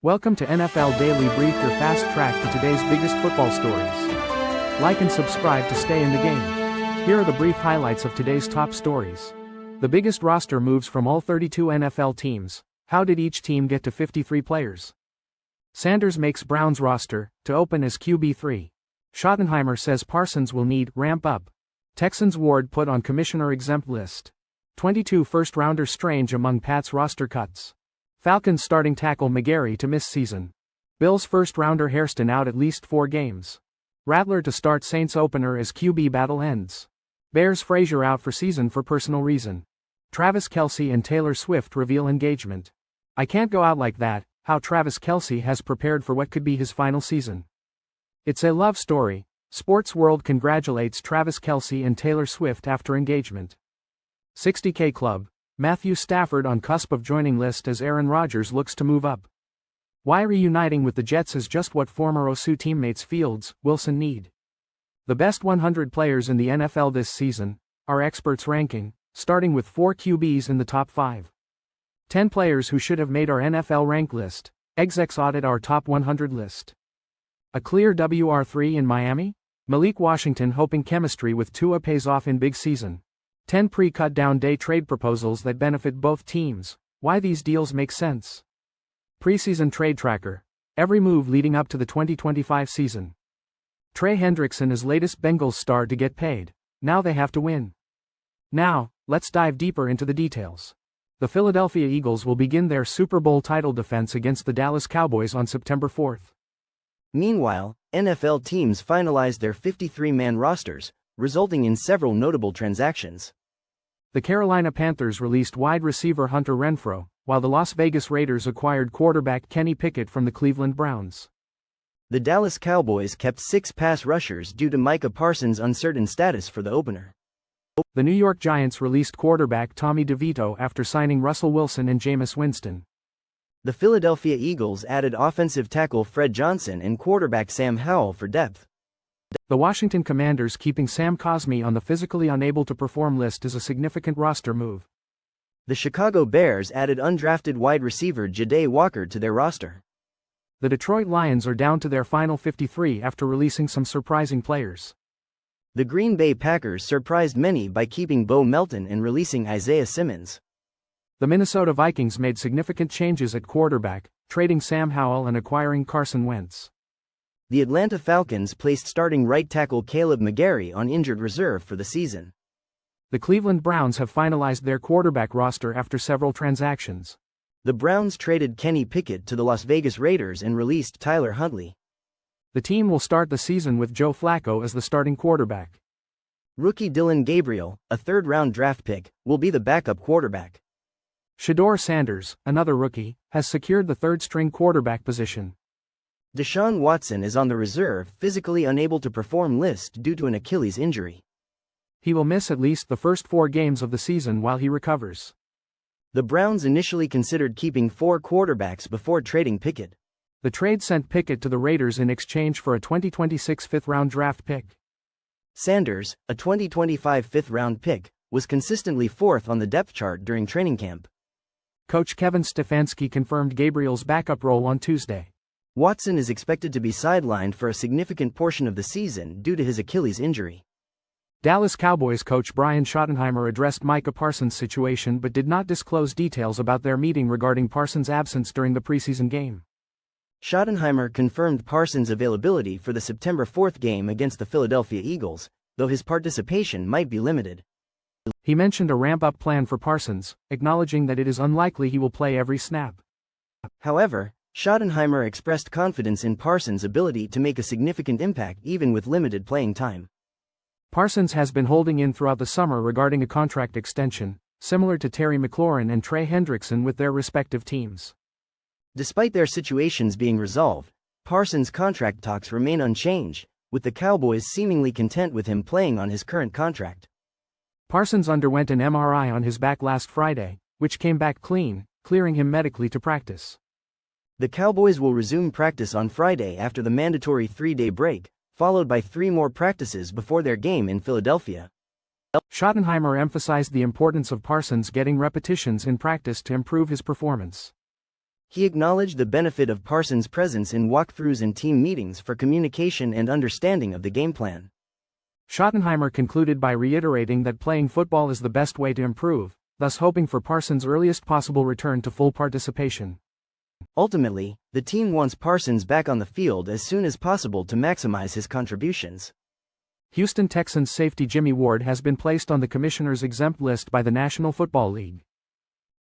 Welcome to NFL Daily Brief, your fast track to today's biggest football stories. Like and subscribe to stay in the game. Here are the brief highlights of today's top stories. The biggest roster moves from all 32 NFL teams. How did each team get to 53 players? Sanders makes Browns roster, to open as QB3. Schottenheimer says Parsons will need ramp up. Texans Ward put on commissioner exempt list. 22 first-rounders strange among Pat's roster cuts. Falcons starting tackle McGary to miss season. Bills first-rounder Hairston out at least 4 games. Rattler to start Saints opener as QB battle ends. Bears Frazier out for season for personal reason. Travis Kelce and Taylor Swift reveal engagement. I can't go out like that, how Travis Kelce has prepared for what could be his final season. It's a love story. Sports World congratulates Travis Kelce and Taylor Swift after engagement. 60K Club. Matthew Stafford on cusp of joining list as Aaron Rodgers looks to move up. Why reuniting with the Jets is just what former OSU teammates Fields, Wilson need. The best 100 players in the NFL this season, our experts ranking, starting with 4 QBs in the top 5. 10 players who should have made our NFL rank list. Execs audit our top 100 list. A clear WR3 in Miami? Malik Washington hoping chemistry with Tua pays off in big season. 10 pre-cut down day trade proposals that benefit both teams. Why these deals make sense. Preseason trade tracker. Every move leading up to the 2025 season. Trey Hendrickson is latest Bengals star to get paid. Now they have to win. Now, let's dive deeper into the details. The Philadelphia Eagles will begin their Super Bowl title defense against the Dallas Cowboys on September 4th. Meanwhile, NFL teams finalized their 53-man rosters, resulting in several notable transactions. The Carolina Panthers released wide receiver Hunter Renfrow, while the Las Vegas Raiders acquired quarterback Kenny Pickett from the Cleveland Browns. The Dallas Cowboys kept 6 pass rushers due to Micah Parsons' uncertain status for the opener. The New York Giants released quarterback Tommy DeVito after signing Russell Wilson and Jameis Winston. The Philadelphia Eagles added offensive tackle Fred Johnson and quarterback Sam Howell for depth. The Washington Commanders keeping Sam Cosmi on the physically unable to perform list is a significant roster move. The Chicago Bears added undrafted wide receiver Ja'Day Walker to their roster. The Detroit Lions are down to their final 53 after releasing some surprising players. The Green Bay Packers surprised many by keeping Bo Melton and releasing Isaiah Simmons. The Minnesota Vikings made significant changes at quarterback, trading Sam Howell and acquiring Carson Wentz. The Atlanta Falcons placed starting right tackle Caleb McGary on injured reserve for the season. The Cleveland Browns have finalized their quarterback roster after several transactions. The Browns traded Kenny Pickett to the Las Vegas Raiders and released Tyler Huntley. The team will start the season with Joe Flacco as the starting quarterback. Rookie Dylan Gabriel, a third-round draft pick, will be the backup quarterback. Shedeur Sanders, another rookie, has secured the third-string quarterback position. Deshaun Watson is on the reserve, physically unable to perform list due to an Achilles injury. He will miss at least the first 4 games of the season while he recovers. The Browns initially considered keeping 4 quarterbacks before trading Pickett. The trade sent Pickett to the Raiders in exchange for a 2026 fifth-round draft pick. Sanders, a 2025 fifth-round pick, was consistently 4th on the depth chart during training camp. Coach Kevin Stefanski confirmed Gabriel's backup role on Tuesday. Watson is expected to be sidelined for a significant portion of the season due to his Achilles injury. Dallas Cowboys coach Brian Schottenheimer addressed Micah Parsons' situation but did not disclose details about their meeting regarding Parsons' absence during the preseason game. Schottenheimer confirmed Parsons' availability for the September 4th game against the Philadelphia Eagles, though his participation might be limited. He mentioned a ramp-up plan for Parsons, acknowledging that it is unlikely he will play every snap. However, Schottenheimer expressed confidence in Parsons' ability to make a significant impact even with limited playing time. Parsons has been holding in throughout the summer regarding a contract extension, similar to Terry McLaurin and Trey Hendrickson with their respective teams. Despite their situations being resolved, Parsons' contract talks remain unchanged, with the Cowboys seemingly content with him playing on his current contract. Parsons underwent an MRI on his back last Friday, which came back clean, clearing him medically to practice. The Cowboys will resume practice on Friday after the mandatory 3-day break, followed by 3 more practices before their game in Philadelphia. Schottenheimer emphasized the importance of Parsons getting repetitions in practice to improve his performance. He acknowledged the benefit of Parsons' presence in walkthroughs and team meetings for communication and understanding of the game plan. Schottenheimer concluded by reiterating that playing football is the best way to improve, thus hoping for Parsons' earliest possible return to full participation. Ultimately, the team wants Parsons back on the field as soon as possible to maximize his contributions. Houston Texans safety Jimmy Ward has been placed on the commissioner's exempt list by the National Football League.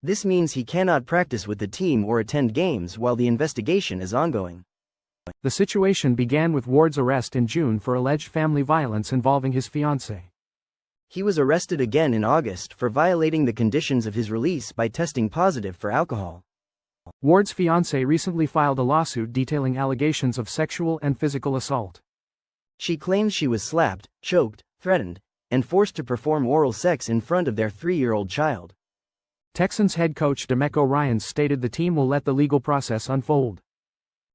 This means he cannot practice with the team or attend games while the investigation is ongoing. The situation began with Ward's arrest in June for alleged family violence involving his fiancée. He was arrested again in August for violating the conditions of his release by testing positive for alcohol. Ward's fiancée recently filed a lawsuit detailing allegations of sexual and physical assault. She claims she was slapped, choked, threatened, and forced to perform oral sex in front of their 3-year-old child. Texans head coach DeMeco Ryans stated the team will let the legal process unfold.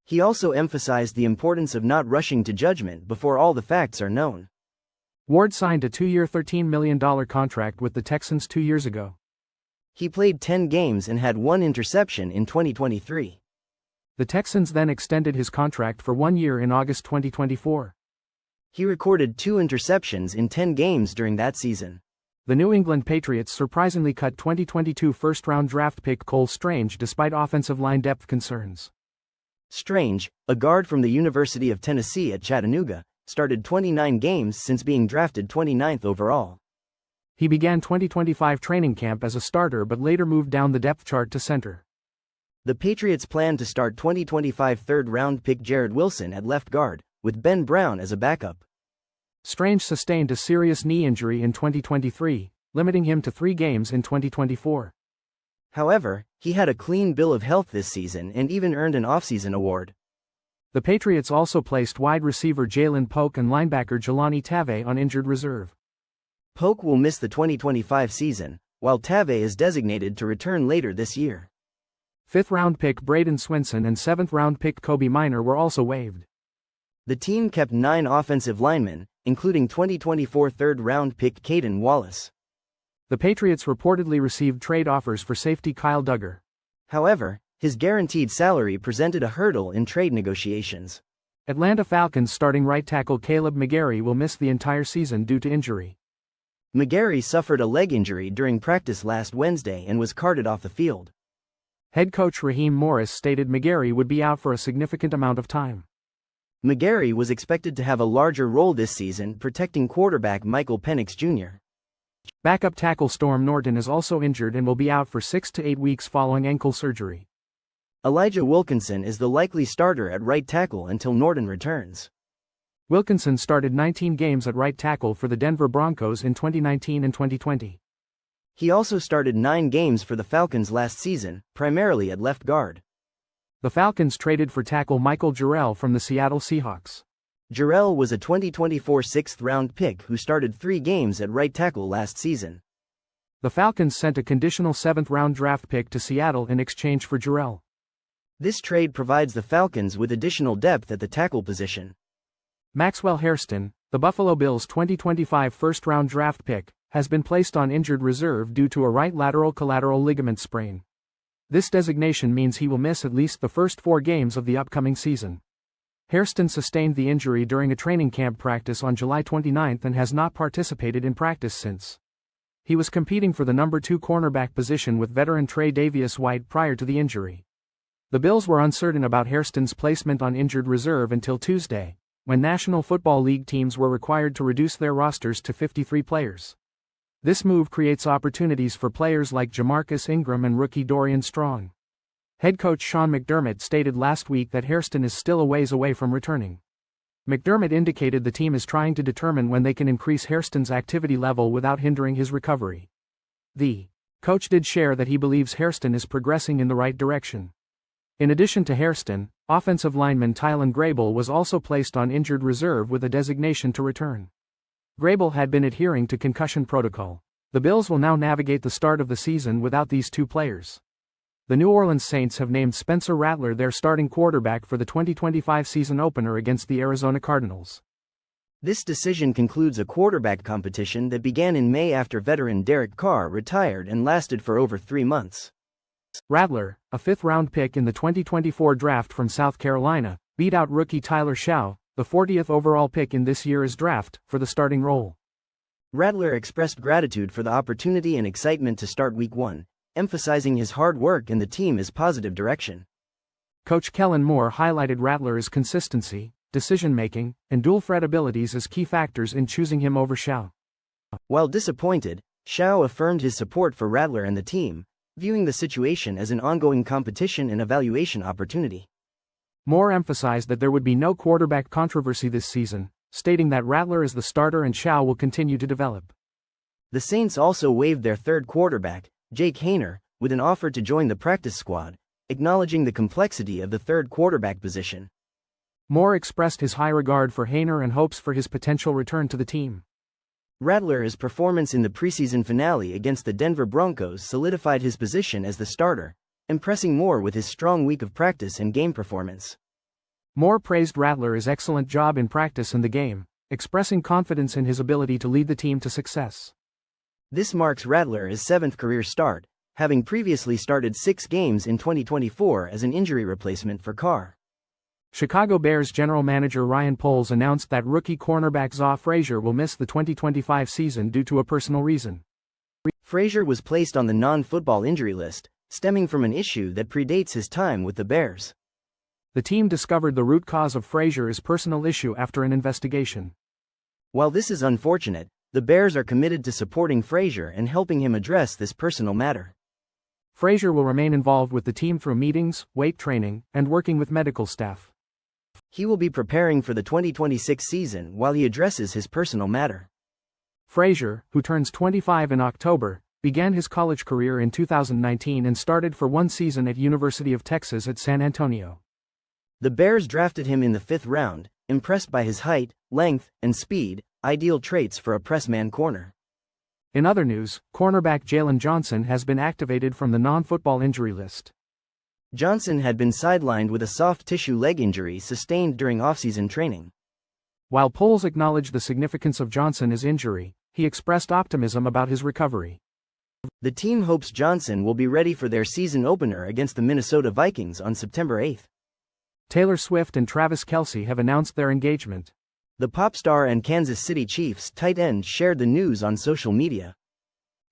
He also emphasized the importance of not rushing to judgment before all the facts are known. Ward signed a 2-year $13 million contract with the Texans 2 years ago. He played 10 games and had 1 interception in 2023. The Texans then extended his contract for 1 year in August 2024. He recorded 2 interceptions in 10 games during that season. The New England Patriots surprisingly cut 2022 first-round draft pick Cole Strange despite offensive line depth concerns. Strange, a guard from the University of Tennessee at Chattanooga, started 29 games since being drafted 29th overall. He began 2025 training camp as a starter but later moved down the depth chart to center. The Patriots plan to start 2025 third-round pick Jared Wilson at left guard, with Ben Brown as a backup. Strange sustained a serious knee injury in 2023, limiting him to 3 games in 2024. However, he had a clean bill of health this season and even earned an offseason award. The Patriots also placed wide receiver Jalen Polk and linebacker Jelani Tavai on injured reserve. Polk will miss the 2025 season, while Tavai is designated to return later this year. 5th-round pick Braden Swinson and 7th-round pick Kobe Minor were also waived. The team kept 9 offensive linemen, including 2024 third-round pick Caden Wallace. The Patriots reportedly received trade offers for safety Kyle Duggar. However, his guaranteed salary presented a hurdle in trade negotiations. Atlanta Falcons starting right tackle Caleb McGary will miss the entire season due to injury. McGary suffered a leg injury during practice last Wednesday and was carted off the field. Head coach Raheem Morris stated McGary would be out for a significant amount of time. McGary was expected to have a larger role this season protecting quarterback Michael Penix Jr. Backup tackle Storm Norton is also injured and will be out for 6 to 8 weeks following ankle surgery. Elijah Wilkinson is the likely starter at right tackle until Norton returns. Wilkinson started 19 games at right tackle for the Denver Broncos in 2019 and 2020. He also started 9 games for the Falcons last season, primarily at left guard. The Falcons traded for tackle Michael Jarrell from the Seattle Seahawks. Jarrell was a 2024 6th-round pick who started 3 games at right tackle last season. The Falcons sent a conditional 7th-round draft pick to Seattle in exchange for Jarrell. This trade provides the Falcons with additional depth at the tackle position. Maxwell Hairston, the Buffalo Bills' 2025 first-round draft pick, has been placed on injured reserve due to a right lateral collateral ligament sprain. This designation means he will miss at least the first 4 games of the upcoming season. Hairston sustained the injury during a training camp practice on July 29 and has not participated in practice since. He was competing for the number 2 cornerback position with veteran Trey Davius White prior to the injury. The Bills were uncertain about Hairston's placement on injured reserve until Tuesday, when National Football League teams were required to reduce their rosters to 53 players. This move creates opportunities for players like Jamarcus Ingram and rookie Dorian Strong. Head coach Sean McDermott stated last week that Hairston is still a ways away from returning. McDermott indicated the team is trying to determine when they can increase Hairston's activity level without hindering his recovery. The coach did share that he believes Hairston is progressing in the right direction. In addition to Hairston, offensive lineman Tylan Grable was also placed on injured reserve with a designation to return. Grable had been adhering to concussion protocol. The Bills will now navigate the start of the season without these 2 players. The New Orleans Saints have named Spencer Rattler their starting quarterback for the 2025 season opener against the Arizona Cardinals. This decision concludes a quarterback competition that began in May after veteran Derek Carr retired and lasted for over 3 months. Rattler, a fifth-round pick in the 2024 draft from South Carolina, beat out rookie Tyler Shaw, the 40th overall pick in this year's draft, for the starting role. Rattler expressed gratitude for the opportunity and excitement to start Week 1, emphasizing his hard work and the team's positive direction. Coach Kellen Moore highlighted Rattler's consistency, decision-making, and dual-threat abilities as key factors in choosing him over Shaw. While disappointed, Shaw affirmed his support for Rattler and the team, viewing the situation as an ongoing competition and evaluation opportunity. Moore emphasized that there would be no quarterback controversy this season, stating that Rattler is the starter and Shaw will continue to develop. The Saints also waived their third quarterback, Jake Haener, with an offer to join the practice squad, acknowledging the complexity of the third quarterback position. Moore expressed his high regard for Haener and hopes for his potential return to the team. Rattler's performance in the preseason finale against the Denver Broncos solidified his position as the starter, impressing Moore with his strong week of practice and game performance. Moore praised Rattler's excellent job in practice and the game, expressing confidence in his ability to lead the team to success. This marks Rattler's seventh career start, having previously started 6 games in 2024 as an injury replacement for Carr. Chicago Bears general manager Ryan Poles announced that rookie cornerback Frazier will miss the 2025 season due to a personal reason. Frazier was placed on the non-football injury list, stemming from an issue that predates his time with the Bears. The team discovered the root cause of Frazier's personal issue after an investigation. While this is unfortunate, the Bears are committed to supporting Frazier and helping him address this personal matter. Frazier will remain involved with the team through meetings, weight training, and working with medical staff. He will be preparing for the 2026 season while he addresses his personal matter. Frazier, who turns 25 in October, began his college career in 2019 and started for 1 season at University of Texas at San Antonio. The Bears drafted him in the 5th round, impressed by his height, length, and speed, ideal traits for a press-man corner. In other news, cornerback Jalen Johnson has been activated from the non-football injury list. Johnson had been sidelined with a soft tissue leg injury sustained during offseason training. While Poles acknowledged the significance of Johnson's injury, he expressed optimism about his recovery. The team hopes Johnson will be ready for their season opener against the Minnesota Vikings on September 8. Taylor Swift and Travis Kelce have announced their engagement. The pop star and Kansas City Chiefs tight end shared the news on social media.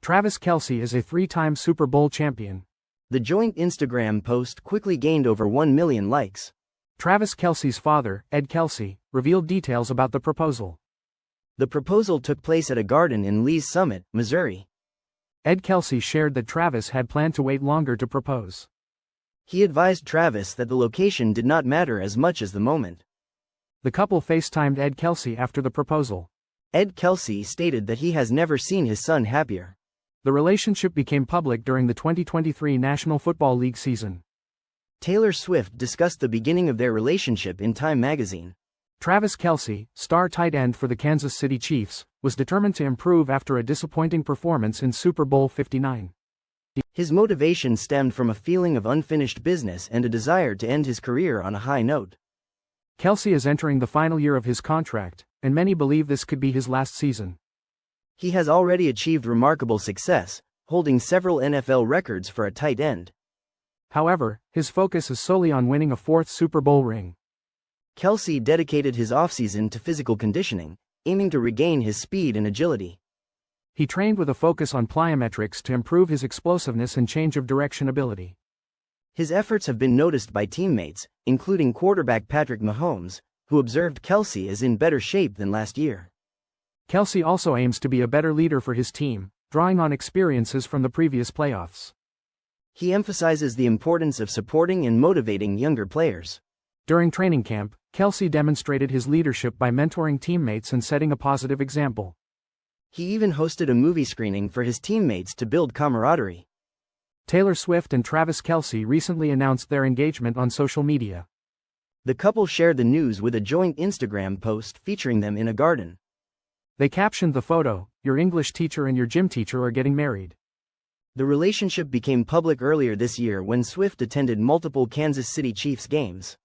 Travis Kelce is a 3-time Super Bowl champion. The joint Instagram post quickly gained over 1 million likes. Travis Kelce's father, Ed Kelce, revealed details about the proposal. The proposal took place at a garden in Lee's Summit, Missouri. Ed Kelce shared that Travis had planned to wait longer to propose. He advised Travis that the location did not matter as much as the moment. The couple FaceTimed Ed Kelce after the proposal. Ed Kelce stated that he has never seen his son happier. The relationship became public during the 2023 National Football League season. Taylor Swift discussed the beginning of their relationship in Time magazine. Travis Kelce, star tight end for the Kansas City Chiefs, was determined to improve after a disappointing performance in Super Bowl 59. His motivation stemmed from a feeling of unfinished business and a desire to end his career on a high note. Kelce is entering the final year of his contract, and many believe this could be his last season. He has already achieved remarkable success, holding several NFL records for a tight end. However, his focus is solely on winning a 4th Super Bowl ring. Kelce dedicated his offseason to physical conditioning, aiming to regain his speed and agility. He trained with a focus on plyometrics to improve his explosiveness and change of direction ability. His efforts have been noticed by teammates, including quarterback Patrick Mahomes, who observed Kelce as in better shape than last year. Kelce also aims to be a better leader for his team, drawing on experiences from the previous playoffs. He emphasizes the importance of supporting and motivating younger players. During training camp, Kelce demonstrated his leadership by mentoring teammates and setting a positive example. He even hosted a movie screening for his teammates to build camaraderie. Taylor Swift and Travis Kelce recently announced their engagement on social media. The couple shared the news with a joint Instagram post featuring them in a garden. They captioned the photo, "Your English teacher and your gym teacher are getting married." The relationship became public earlier this year when Swift attended multiple Kansas City Chiefs games.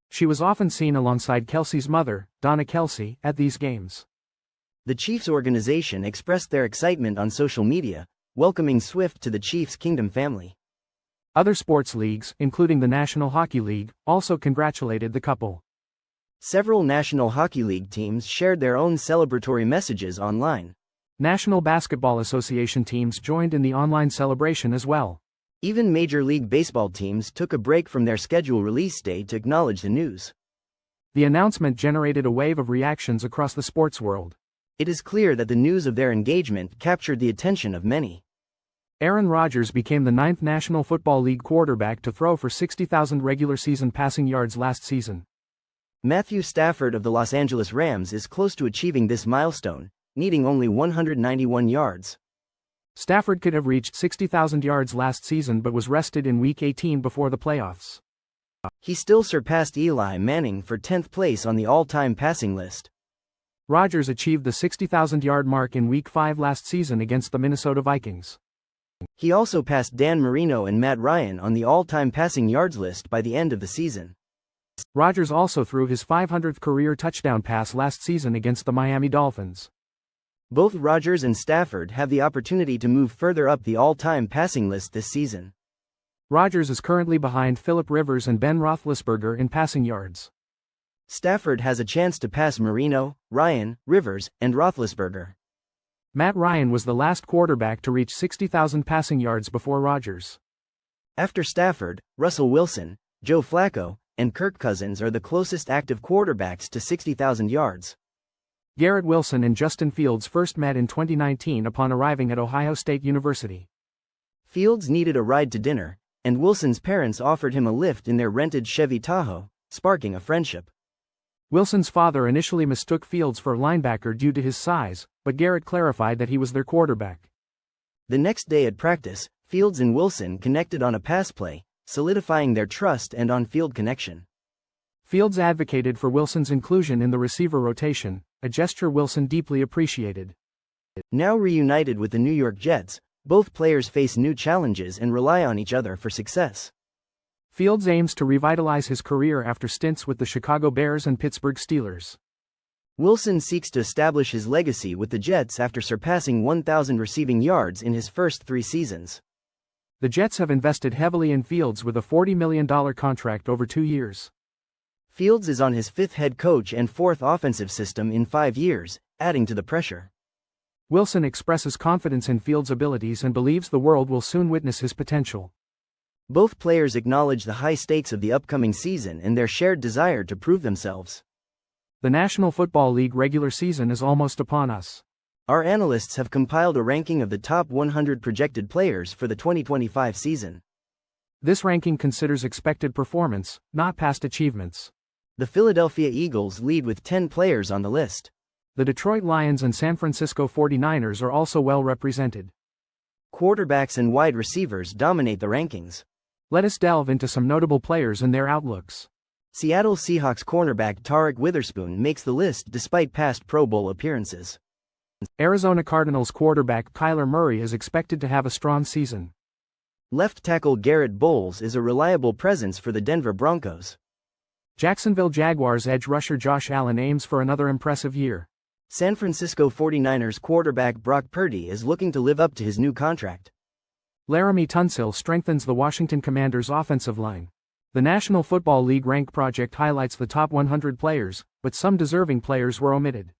She was often seen alongside Kelce's mother, Donna Kelce, at these games. The Chiefs organization expressed their excitement on social media, welcoming Swift to the Chiefs Kingdom family. Other sports leagues, including the National Hockey League, also congratulated the couple. Several National Hockey League teams shared their own celebratory messages online. National Basketball Association teams joined in the online celebration as well. Even Major League Baseball teams took a break from their schedule release day to acknowledge the news. The announcement generated a wave of reactions across the sports world. It is clear that the news of their engagement captured the attention of many. Aaron Rodgers became the 9th National Football League quarterback to throw for 60,000 regular season passing yards last season. Matthew Stafford of the Los Angeles Rams is close to achieving this milestone, needing only 191 yards. Stafford could have reached 60,000 yards last season but was rested in Week 18 before the playoffs. He still surpassed Eli Manning for 10th place on the all-time passing list. Rodgers achieved the 60,000-yard mark in Week 5 last season against the Minnesota Vikings. He also passed Dan Marino and Matt Ryan on the all-time passing yards list by the end of the season. Rodgers also threw his 500th career touchdown pass last season against the Miami Dolphins. Both Rodgers and Stafford have the opportunity to move further up the all-time passing list this season. Rodgers is currently behind Philip Rivers and Ben Roethlisberger in passing yards. Stafford has a chance to pass Marino, Ryan, Rivers, and Roethlisberger. Matt Ryan was the last quarterback to reach 60,000 passing yards before Rodgers. After Stafford, Russell Wilson, Joe Flacco, and Kirk Cousins are the closest active quarterbacks to 60,000 yards. Garrett Wilson and Justin Fields first met in 2019 upon arriving at Ohio State University. Fields needed a ride to dinner, and Wilson's parents offered him a lift in their rented Chevy Tahoe, sparking a friendship. Wilson's father initially mistook Fields for a linebacker due to his size, but Garrett clarified that he was their quarterback. The next day at practice, Fields and Wilson connected on a pass play, solidifying their trust and on-field connection. Fields advocated for Wilson's inclusion in the receiver rotation, a gesture Wilson deeply appreciated. Now reunited with the New York Jets, both players face new challenges and rely on each other for success. Fields aims to revitalize his career after stints with the Chicago Bears and Pittsburgh Steelers. Wilson seeks to establish his legacy with the Jets after surpassing 1,000 receiving yards in his first 3 seasons. The Jets have invested heavily in Fields with a $40 million contract over 2 years. Fields is on his 5th head coach and 4th offensive system in 5 years, adding to the pressure. Wilson expresses confidence in Fields' abilities and believes the world will soon witness his potential. Both players acknowledge the high stakes of the upcoming season and their shared desire to prove themselves. The National Football League regular season is almost upon us. Our analysts have compiled a ranking of the top 100 projected players for the 2025 season. This ranking considers expected performance, not past achievements. The Philadelphia Eagles lead with 10 players on the list. The Detroit Lions and San Francisco 49ers are also well represented. Quarterbacks and wide receivers dominate the rankings. Let us delve into some notable players and their outlooks. Seattle Seahawks cornerback Tarek Witherspoon makes the list despite past Pro Bowl appearances. Arizona Cardinals quarterback Kyler Murray is expected to have a strong season. Left tackle Garrett Bowles is a reliable presence for the Denver Broncos. Jacksonville Jaguars edge rusher Josh Allen aims for another impressive year. San Francisco 49ers quarterback Brock Purdy is looking to live up to his new contract. Laramie Tunsil strengthens the Washington Commanders' offensive line. The National Football League Rank Project highlights the top 100 players, but some deserving players were omitted.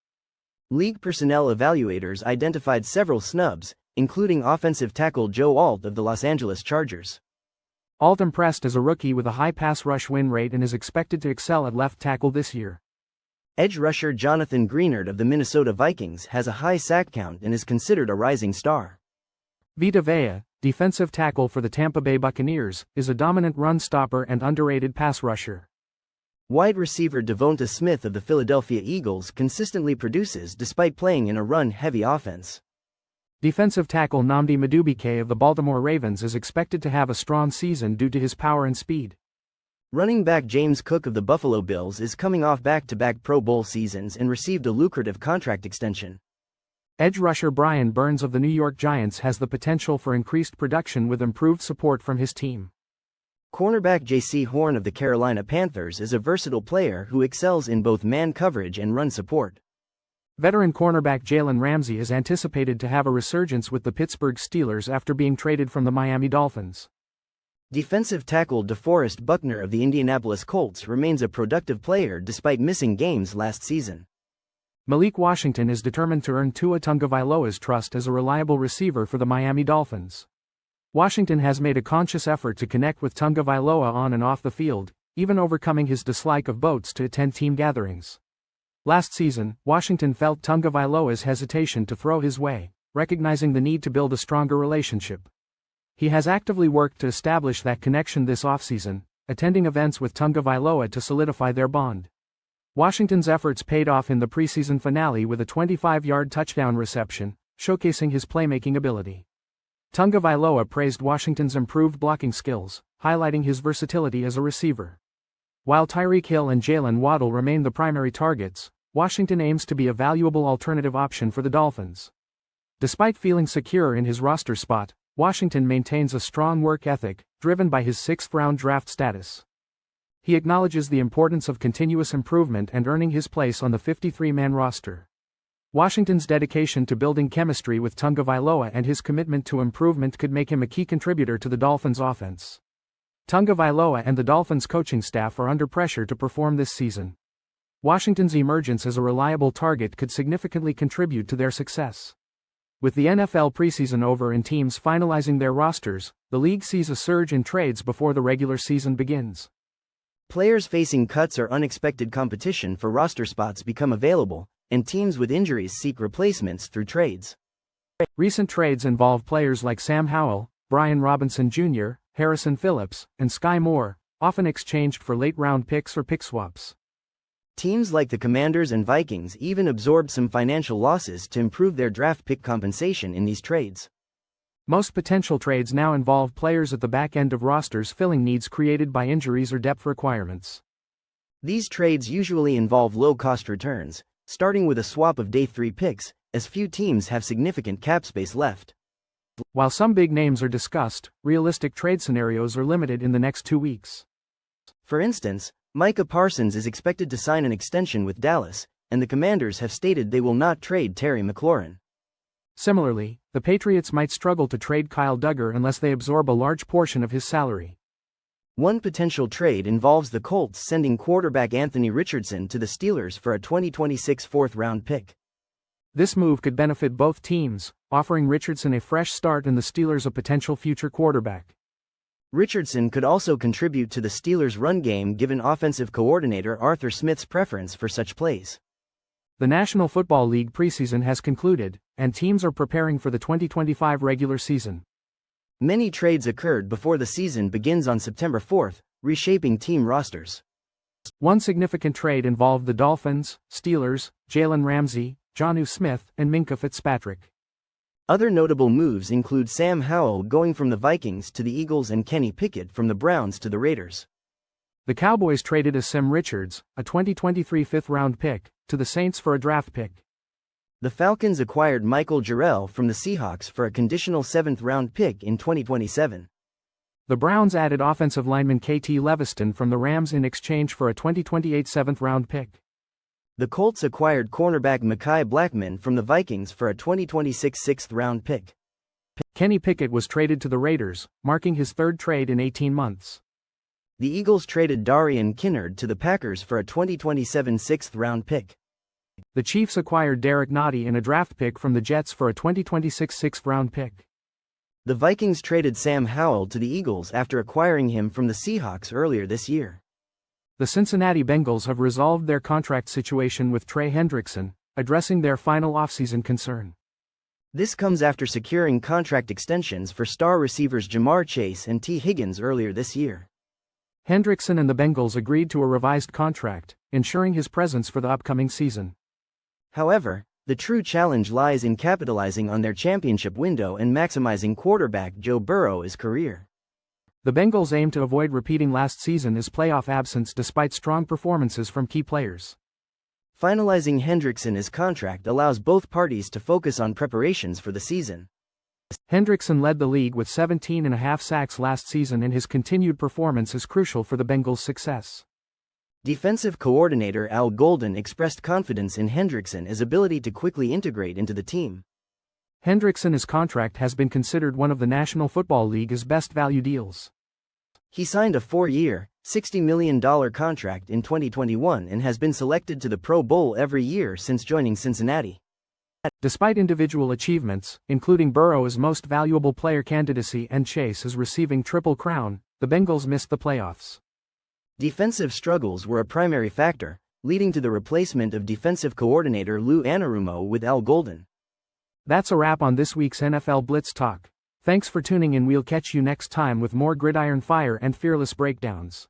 League personnel evaluators identified several snubs, including offensive tackle Joe Alt of the Los Angeles Chargers. Alt impressed as a rookie with a high pass rush win rate and is expected to excel at left tackle this year. Edge rusher Jonathan Greenard of the Minnesota Vikings has a high sack count and is considered a rising star. Vita Vea, defensive tackle for the Tampa Bay Buccaneers, is a dominant run stopper and underrated pass rusher. Wide receiver Devonta Smith of the Philadelphia Eagles consistently produces despite playing in a run-heavy offense. Defensive tackle Nnamdi Madubuike of the Baltimore Ravens is expected to have a strong season due to his power and speed. Running back James Cook of the Buffalo Bills is coming off back-to-back Pro Bowl seasons and received a lucrative contract extension. Edge rusher Brian Burns of the New York Giants has the potential for increased production with improved support from his team. Cornerback J.C. Horn of the Carolina Panthers is a versatile player who excels in both man coverage and run support. Veteran cornerback Jalen Ramsey is anticipated to have a resurgence with the Pittsburgh Steelers after being traded from the Miami Dolphins. Defensive tackle DeForest Buckner of the Indianapolis Colts remains a productive player despite missing games last season. Malik Washington is determined to earn Tua Tagovailoa's trust as a reliable receiver for the Miami Dolphins. Washington has made a conscious effort to connect with Tagovailoa on and off the field, even overcoming his dislike of boats to attend team gatherings. Last season, Washington felt Tagovailoa's hesitation to throw his way, recognizing the need to build a stronger relationship. He has actively worked to establish that connection this offseason, attending events with Tagovailoa to solidify their bond. Washington's efforts paid off in the preseason finale with a 25-yard touchdown reception, showcasing his playmaking ability. Tagovailoa praised Washington's improved blocking skills, highlighting his versatility as a receiver. While Tyreek Hill and Jalen Waddle remain the primary targets, Washington aims to be a valuable alternative option for the Dolphins. Despite feeling secure in his roster spot, Washington maintains a strong work ethic, driven by his sixth-round draft status. He acknowledges the importance of continuous improvement and earning his place on the 53-man roster. Washington's dedication to building chemistry with Tagovailoa and his commitment to improvement could make him a key contributor to the Dolphins' offense. Tagovailoa and the Dolphins' coaching staff are under pressure to perform this season. Washington's emergence as a reliable target could significantly contribute to their success. With the NFL preseason over and teams finalizing their rosters, the league sees a surge in trades before the regular season begins. Players facing cuts or unexpected competition for roster spots become available, and teams with injuries seek replacements through trades. Recent trades involve players like Sam Howell, Brian Robinson Jr., Harrison Phillips, and Sky Moore, often exchanged for late-round picks or pick swaps. Teams like the Commanders and Vikings even absorbed some financial losses to improve their draft pick compensation in these trades. Most potential trades now involve players at the back end of rosters filling needs created by injuries or depth requirements. These trades usually involve low-cost returns, starting with a swap of day 3 picks, as few teams have significant cap space left. While some big names are discussed, realistic trade scenarios are limited in the next 2 weeks. For instance, Micah Parsons is expected to sign an extension with Dallas, and the Commanders have stated they will not trade Terry McLaurin. Similarly, the Patriots might struggle to trade Kyle Duggar unless they absorb a large portion of his salary. One potential trade involves the Colts sending quarterback Anthony Richardson to the Steelers for a 2026 fourth-round pick. This move could benefit both teams, offering Richardson a fresh start and the Steelers a potential future quarterback. Richardson could also contribute to the Steelers' run game given offensive coordinator Arthur Smith's preference for such plays. The National Football League preseason has concluded, and teams are preparing for the 2025 regular season. Many trades occurred before the season begins on September 4th, reshaping team rosters. One significant trade involved the Dolphins, Steelers, Jalen Ramsey, Jonnu Smith, and Minkah Fitzpatrick. Other notable moves include Sam Howell going from the Vikings to the Eagles and Kenny Pickett from the Browns to the Raiders. The Cowboys traded Asim Richards, a 2023 fifth-round pick, to the Saints for a draft pick. The Falcons acquired Michael Jarrell from the Seahawks for a conditional 7th-round pick in 2027. The Browns added offensive lineman KT Leviston from the Rams in exchange for a 2028 7th-round pick. The Colts acquired cornerback Mekhi Blackmon from the Vikings for a 2026 6th-round pick. Kenny Pickett was traded to the Raiders, marking his third trade in 18 months. The Eagles traded Darian Kinnard to the Packers for a 2027 6th-round pick. The Chiefs acquired Derek Nottie in a draft pick from the Jets for a 2026 6th-round pick. The Vikings traded Sam Howell to the Eagles after acquiring him from the Seahawks earlier this year. The Cincinnati Bengals have resolved their contract situation with Trey Hendrickson, addressing their final offseason concern. This comes after securing contract extensions for star receivers Jamar Chase and T. Higgins earlier this year. Hendrickson and the Bengals agreed to a revised contract, ensuring his presence for the upcoming season. However, the true challenge lies in capitalizing on their championship window and maximizing quarterback Joe Burrow's career. The Bengals aim to avoid repeating last season's playoff absence despite strong performances from key players. Finalizing Hendrickson's contract allows both parties to focus on preparations for the season. Hendrickson led the league with 17.5 sacks last season, and his continued performance is crucial for the Bengals' success. Defensive coordinator Al Golden expressed confidence in Hendrickson's ability to quickly integrate into the team. Hendrickson's contract has been considered one of the National Football League's best value deals. He signed a 4-year, $60 million contract in 2021 and has been selected to the Pro Bowl every year since joining Cincinnati. Despite individual achievements, including Burrow's most valuable player candidacy and Chase's receiving Triple Crown, the Bengals missed the playoffs. Defensive struggles were a primary factor, leading to the replacement of defensive coordinator Lou Anarumo with Al Golden. That's a wrap on this week's NFL Blitz Talk. Thanks for tuning in. We'll catch you next time with more gridiron fire and fearless breakdowns.